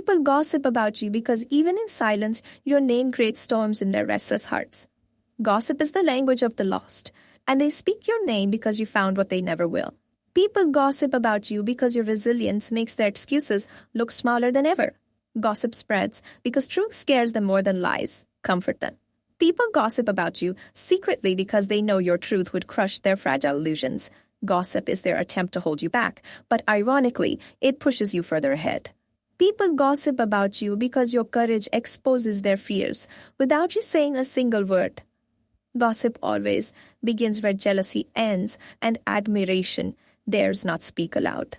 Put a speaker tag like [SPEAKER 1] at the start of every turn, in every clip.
[SPEAKER 1] People gossip about you because even in silence, your name creates storms in their restless hearts. Gossip is the language of the lost, and they speak your name because you found what they never will. People gossip about you because your resilience makes their excuses look smaller than ever. Gossip spreads because truth scares them more than lies comfort them. People gossip about you secretly because they know your truth would crush their fragile illusions. Gossip is their attempt to hold you back, but ironically, it pushes you further ahead. People gossip about you because your courage exposes their fears without you saying a single word. Gossip always begins where jealousy ends and admiration dares not speak aloud.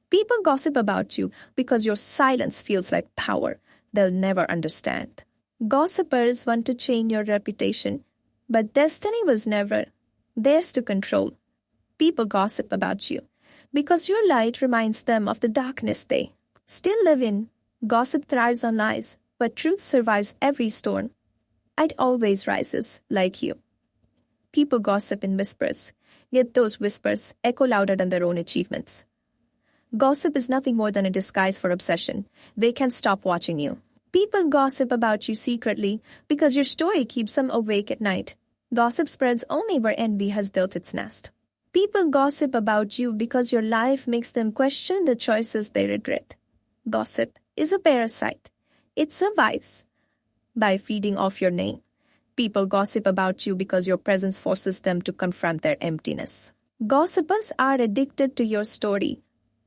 [SPEAKER 1] People gossip about you because your silence feels like power they'll never understand. Gossipers want to change your reputation, but destiny was never theirs to control. People gossip about you because your light reminds them of the darkness they still live in. Gossip thrives on lies, but truth survives every storm. It always rises like you. People gossip in whispers, yet those whispers echo louder than their own achievements. Gossip is nothing more than a disguise for obsession. They can't stop watching you. People gossip about you secretly because your story keeps them awake at night. Gossip spreads only where envy has built its nest. People gossip about you because your life makes them question the choices they regret. Gossip is a parasite. It survives by feeding off your name. People gossip about you because your presence forces them to confront their emptiness. Gossipers are addicted to your story,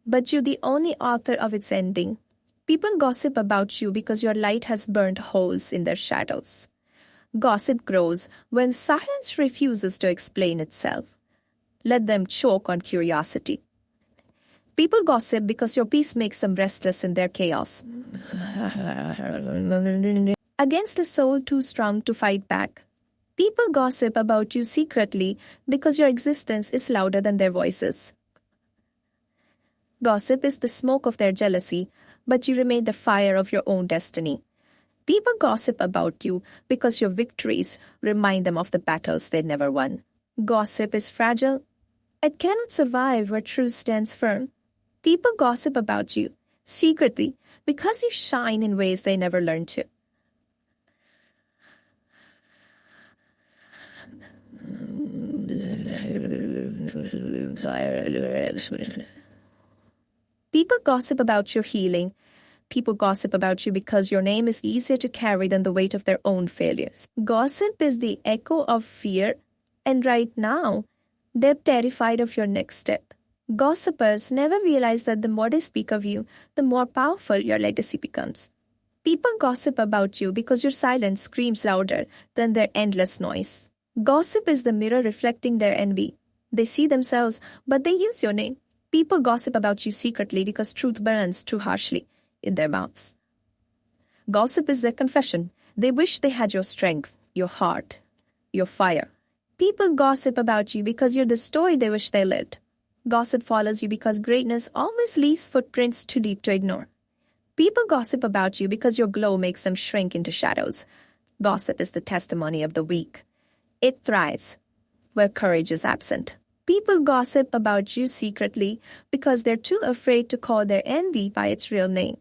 [SPEAKER 1] but you're the only author of its ending. People gossip about you because your light has burned holes in their shadows. Gossip grows when silence refuses to explain itself. Let them choke on curiosity. People gossip because your peace makes them restless in their chaos. Against a soul too strong to fight back. People gossip about you secretly because your existence is louder than their voices. Gossip is the smoke of their jealousy, but you remain the fire of your own destiny. People gossip about you because your victories remind them of the battles they never won. Gossip is fragile. It cannot survive where truth stands firm. People gossip about you secretly because you shine in ways they never learned to. People gossip about your healing. People gossip about you because your name is easier to carry than the weight of their own failures. Gossip is the echo of fear, and right now, they're terrified of your next step. Gossipers never realize that the more they speak of you, the more powerful your legacy becomes. People gossip about you because your silence screams louder than their endless noise. Gossip is the mirror reflecting their envy. They see themselves, but they use your name. People gossip about you secretly because truth burns too harshly in their mouths. Gossip is their confession. They wish they had your strength, your heart, your fire. People gossip about you because you're the story they wish they lived. Gossip follows you because greatness always leaves footprints too deep to ignore. People gossip about you because your glow makes them shrink into shadows. Gossip is the testimony of the weak. It thrives where courage is absent. People gossip about you secretly because they're too afraid to call their envy by its real name.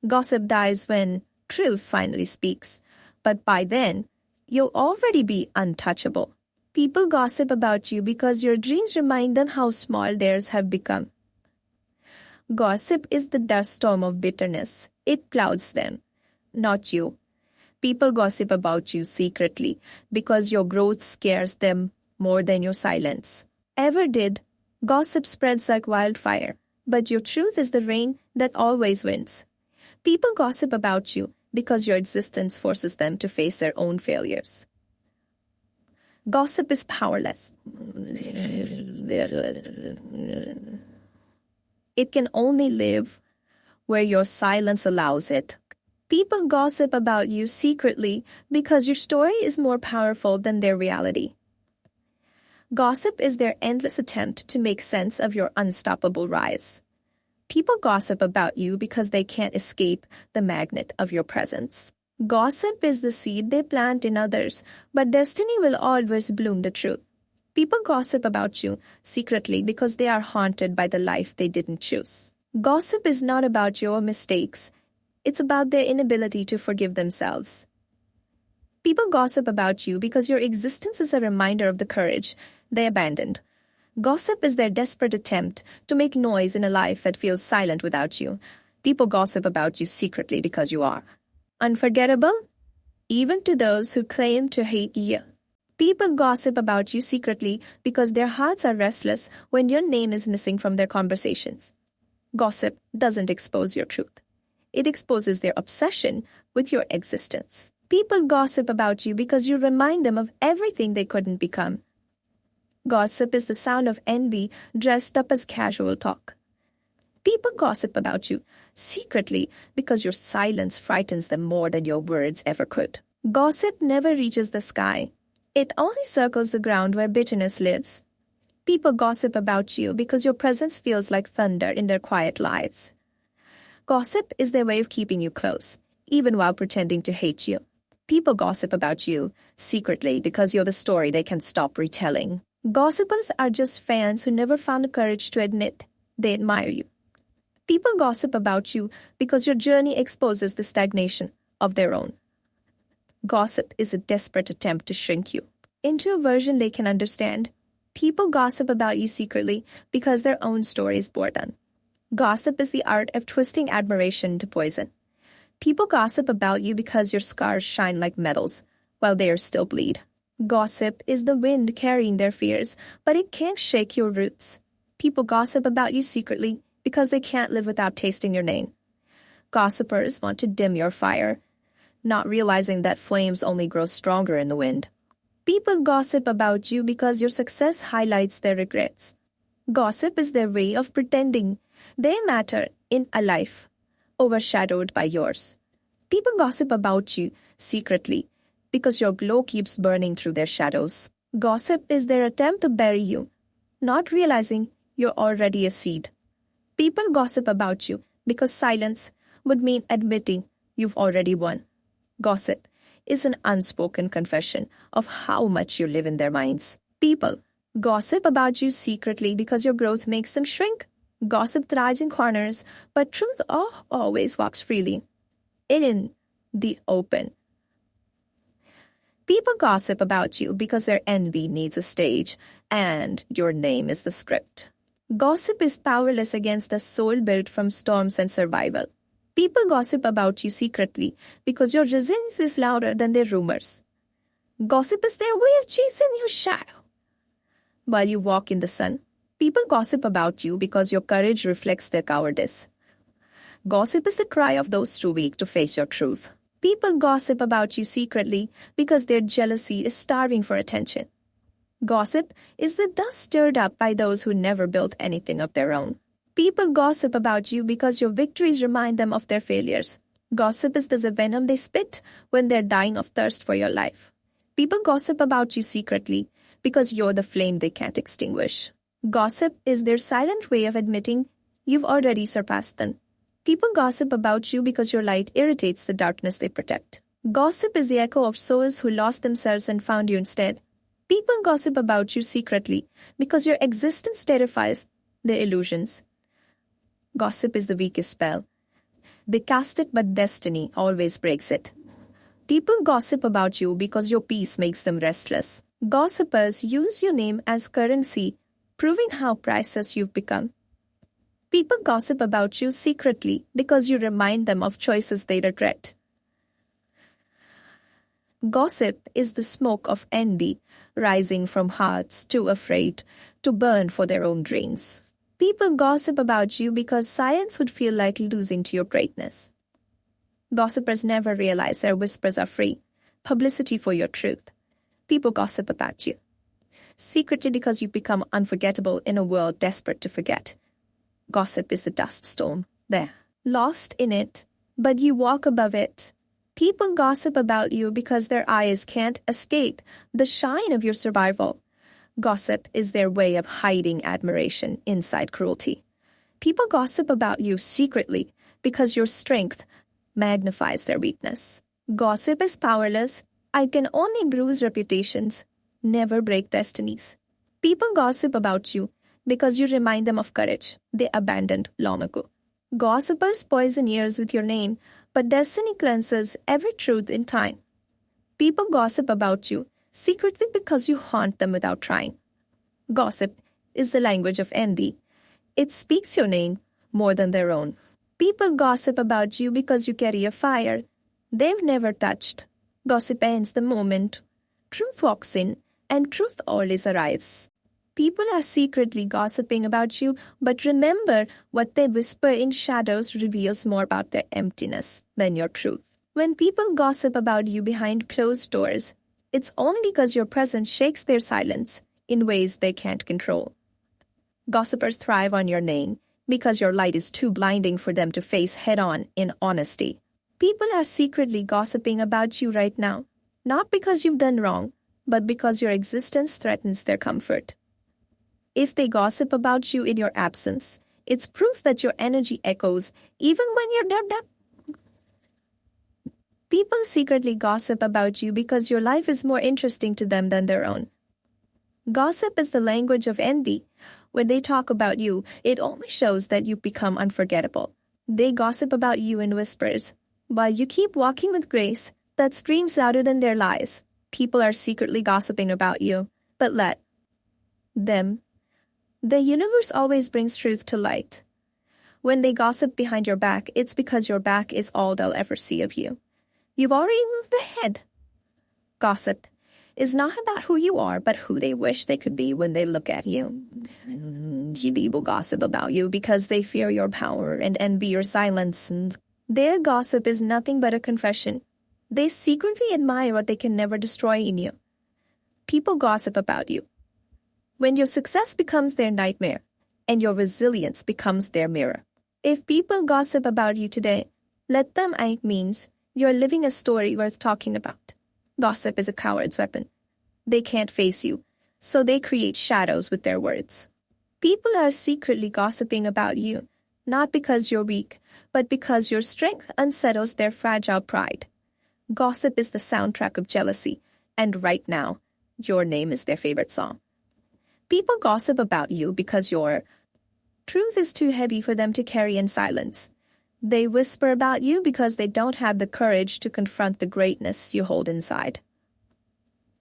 [SPEAKER 1] Gossip dies when truth finally speaks, but by then, you'll already be untouchable. People gossip about you because your dreams remind them how small theirs have become. Gossip is the dust storm of bitterness. It clouds them, not you. People gossip about you secretly because your growth scares them more than your silence ever did. Gossip spreads like wildfire, but your truth is the rain that always wins. People gossip about you because your existence forces them to face their own failures. Gossip is powerless. It can only live where your silence allows it. People gossip about you secretly because your story is more powerful than their reality. Gossip is their endless attempt to make sense of your unstoppable rise. People gossip about you because they can't escape the magnet of your presence. Gossip is the seed they plant in others, but destiny will always bloom the truth. People gossip about you secretly because they are haunted by the life they didn't choose. Gossip is not about your mistakes. It's about their inability to forgive themselves. People gossip about you because your existence is a reminder of the courage they abandoned. Gossip is their desperate attempt to make noise in a life that feels silent without you. People gossip about you secretly because you are unforgettable, even to those who claim to hate you. People gossip about you secretly because their hearts are restless when your name is missing from their conversations. Gossip doesn't expose your truth. It exposes their obsession with your existence. People gossip about you because you remind them of everything they couldn't become. Gossip is the sound of envy dressed up as casual talk. People gossip about you secretly because your silence frightens them more than your words ever could. Gossip never reaches the sky. It only circles the ground where bitterness lives. People gossip about you because your presence feels like thunder in their quiet lives. Gossip is their way of keeping you close, even while pretending to hate you. People gossip about you secretly because you're the story they can stop retelling. Gossipers are just fans who never found the courage to admit they admire you. People gossip about you because your journey exposes the stagnation of their own. Gossip is a desperate attempt to shrink you into a version they can understand. People gossip about you secretly because their own stories bore them. Gossip is the art of twisting admiration into poison. People gossip about you because your scars shine like medals while they still bleed. Gossip is the wind carrying their fears, but it can't shake your roots. People gossip about you secretly because they can't live without tasting your name. Gossipers want to dim your fire, not realizing that flames only grow stronger in the wind. People gossip about you because your success highlights their regrets. Gossip is their way of pretending they matter in a life overshadowed by yours. People gossip about you secretly because your glow keeps burning through their shadows. Gossip is their attempt to bury you, not realizing you're already a seed. People gossip about you because silence would mean admitting you've already won. Gossip is an unspoken confession of how much you live in their minds. People gossip about you secretly because your growth makes them shrink. Gossip thrives in corners, but truth always walks freely in the open. People gossip about you because their envy needs a stage, and your name is the script. Gossip is powerless against the soul built from storms and survival. People gossip about you secretly because your resilience is louder than their rumors. Gossip is their way of chasing your shadow while you walk in the sun. People gossip about you because your courage reflects their cowardice. Gossip is the cry of those too weak to face your truth. People gossip about you secretly because their jealousy is starving for attention. Gossip is the dust stirred up by those who never built anything of their own. People gossip about you because your victories remind them of their failures. Gossip is the venom they spit when they're dying of thirst for your life. People gossip about you secretly because you're the flame they can't extinguish. Gossip is their silent way of admitting you've already surpassed them. People gossip about you because your light irritates the darkness they protect. Gossip is the echo of souls who lost themselves and found you instead. People gossip about you secretly because your existence terrifies their illusions. Gossip is the weakest spell. They cast it, but destiny always breaks it. People gossip about you because your peace makes them restless. Gossipers use your name as currency, proving how priceless you've become. People gossip about you secretly because you remind them of choices they regret. Gossip is the smoke of envy rising from hearts too afraid to burn for their own dreams. People gossip about you because silence would feel like losing to your greatness. Gossipers never realize their whispers are free, publicity for your truth. People gossip about you secretly because you become unforgettable in a world desperate to forget. Gossip is the dust storm there, lost in it, but you walk above it. People gossip about you because their eyes can't escape the shine of your survival. Gossip is their way of hiding admiration inside cruelty. People gossip about you secretly because your strength magnifies their weakness. Gossip is powerless. I can only bruise reputations, never break destinies. People gossip about you because you remind them of courage they abandoned long ago. Gossipers poison ears with your name, But destiny cleanses every truth in time. People gossip about you secretly because you haunt them without trying. Gossip is the language of envy. It speaks your name more than their own. People gossip about you because you carry a fire they've never touched. Gossip ends the moment truth walks in, and truth always arrives. People are secretly gossiping about you, but remember, what they whisper in shadows reveals more about their emptiness than your truth. When people gossip about you behind closed doors, it's only because your presence shakes their silence in ways they can't control. Gossipers thrive on your name because your light is too blinding for them to face head-on in honesty. People are secretly gossiping about you right now, not because you've done wrong, but because your existence threatens their comfort. If they gossip about you in your absence, it's proof that your energy echoes even when you're dead. People secretly gossip about you because your life is more interesting to them than their own. Gossip is the language of envy. When they talk about you, it only shows that you've become unforgettable. They gossip about you in whispers, while you keep walking with grace that screams louder than their lies. People are secretly gossiping about you, but let them. The universe always brings truth to light. When they gossip behind your back, it's because your back is all they'll ever see of you. You've already moved ahead. Gossip is not about who you are, but who they wish they could be when they look at you. People gossip about you because they fear your power and envy your silence. Their gossip is nothing but a confession. They secretly admire what they can never destroy in you. People gossip about you when your success becomes their nightmare and your resilience becomes their mirror. If people gossip about you today, let them. It means you're living a story worth talking about. Gossip is a coward's weapon. They can't face you, so they create shadows with their words. People are secretly gossiping about you, not because you're weak, but because your strength unsettles their fragile pride. Gossip is the soundtrack of jealousy, and right now, your name is their favorite song. People gossip about you because your truth is too heavy for them to carry in silence. They whisper about you because they don't have the courage to confront the greatness you hold inside.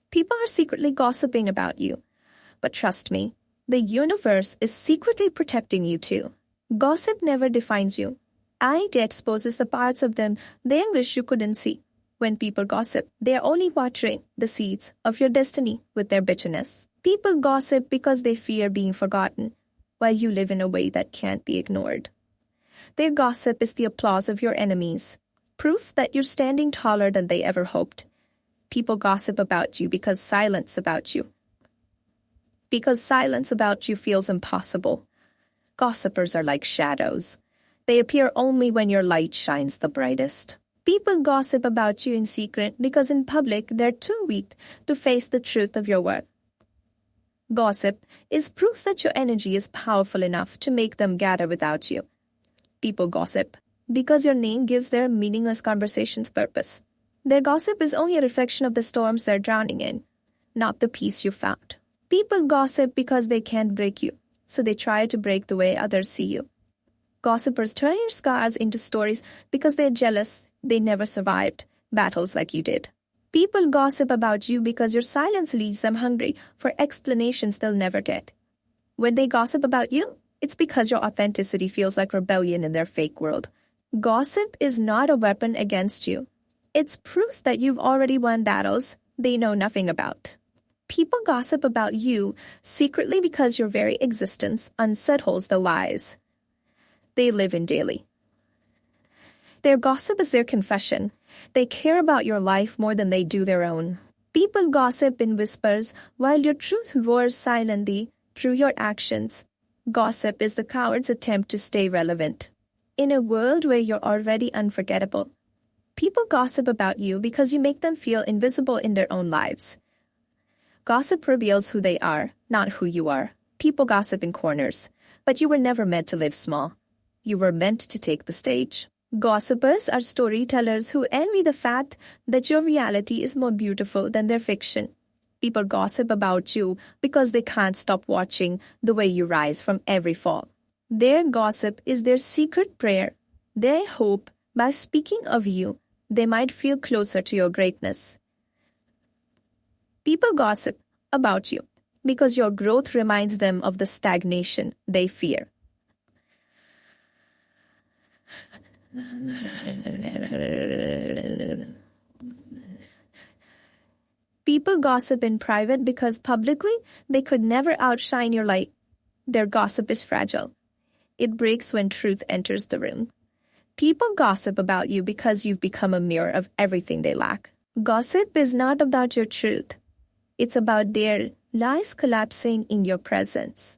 [SPEAKER 1] People are secretly gossiping about you, but trust me, the universe is secretly protecting you too. Gossip never defines you. It exposes the parts of them they wish you couldn't see. When people gossip, they are only watering the seeds of your destiny with their bitterness. People gossip because they fear being forgotten, while you live in a way that can't be ignored. Their gossip is the applause of your enemies, proof that you're standing taller than they ever hoped. People gossip about you because silence about you feels impossible. Gossipers are like shadows. They appear only when your light shines the brightest. People gossip about you in secret because in public they're too weak to face the truth of your work. Gossip is proof that your energy is powerful enough to make them gather without you. People gossip because your name gives their meaningless conversations purpose. Their gossip is only a reflection of the storms they're drowning in, not the peace you found. People gossip because they can't break you, so they try to break the way others see you. Gossipers turn your scars into stories because they're jealous they never survived battles like you did. People gossip about you because your silence leaves them hungry for explanations they'll never get. When they gossip about you, it's because your authenticity feels like rebellion in their fake world. Gossip is not a weapon against you. It's proof that you've already won battles they know nothing about. People gossip about you secretly because your very existence unsettles the lies they live in daily. Their gossip is their confession. They care about your life more than they do their own. People gossip in whispers while your truth roars silently through your actions. Gossip is the coward's attempt to stay relevant. In a world where you're already unforgettable, people gossip about you because you make them feel invisible in their own lives. Gossip reveals who they are, not who you are. People gossip in corners, but you were never meant to live small. You were meant to take the stage. Gossipers are storytellers who envy the fact that your reality is more beautiful than their fiction. People gossip about you because they can't stop watching the way you rise from every fall. Their gossip is their secret prayer. They hope By speaking of you, they might feel closer to your greatness. People gossip about you because your growth reminds them of the stagnation they fear. People gossip in private because publicly they could never outshine your light. Their gossip is fragile. It breaks when truth enters the room. People gossip about you because you've become a mirror of everything they lack. Gossip is not about your truth. It's about their lies collapsing in your presence.